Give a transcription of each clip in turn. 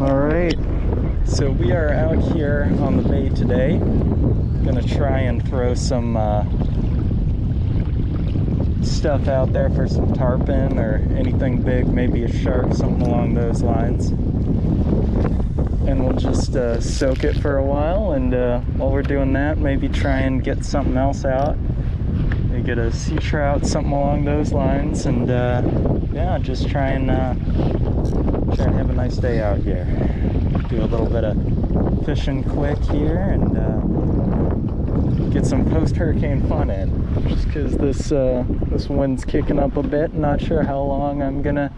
Alright, so we are out here on the bay today. Gonna try and throw some stuff out there for some tarpon or anything big, maybe a shark, something along those lines. And we'll just soak it for a while, and while we're doing that, maybe try and get something else out. Maybe get a sea trout, something along those lines, and yeah, just try and have a nice day out here. Do a little bit of fishing quick here and get some post-hurricane fun in. Just because this wind's kicking up a bit. Not sure how long I'm gonna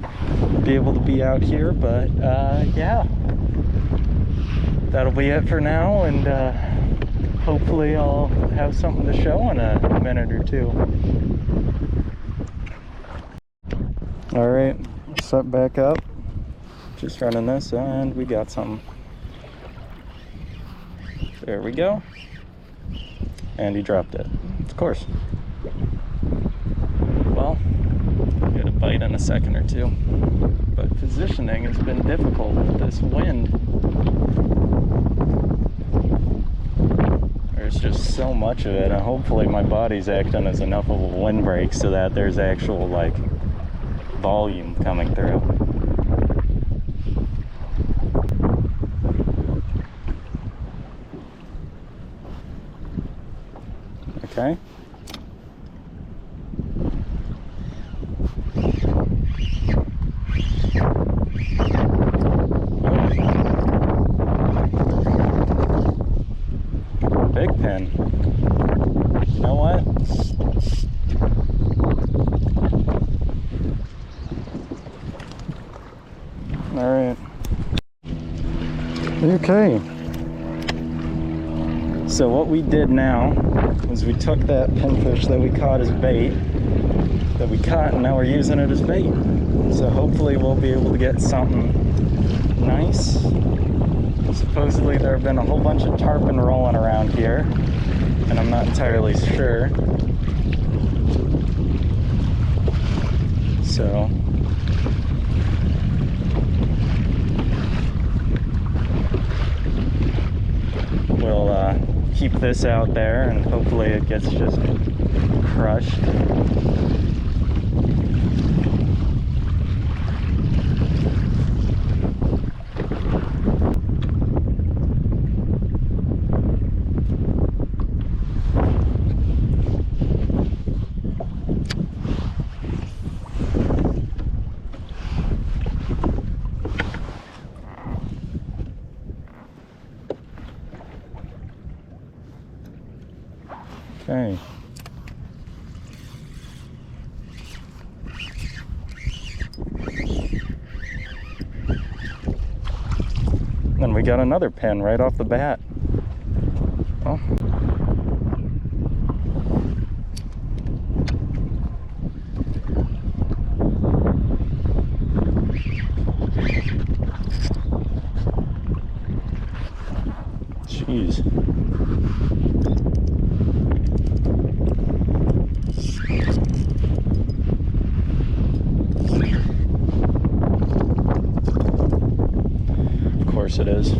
be able to be out here, but yeah, that'll be it for now, and hopefully I'll have something to show in a minute or two. Alright, set back up. Just running this, and we got some. There we go. And he dropped it, of course. Well, get a bite in a second or two. But positioning has been difficult with this wind. There's just so much of it, and hopefully my body's acting as enough of a windbreak so that there's actual, like, volume coming through. Okay. Big pin. You know what? All right. Okay. So what we did now is we took that pinfish that we caught as bait, that we caught, and now we're using it as bait. So hopefully we'll be able to get something nice. Supposedly there have been a whole bunch of tarpon rolling around here, and I'm not entirely sure. So we'll keep this out there, and hopefully it gets just crushed. Okay. And we got another pin right off the bat. Oh. Jeez. Of course it is.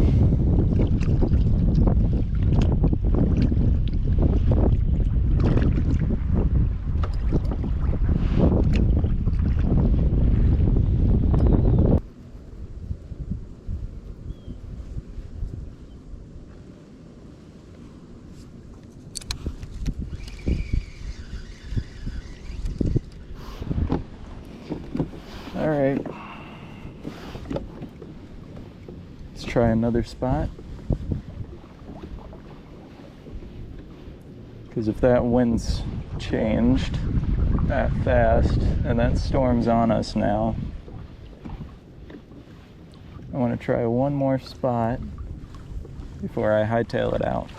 All right. Let's try another spot. Because if that wind's changed that fast and that storm's on us now, I want to try one more spot before I hightail it out.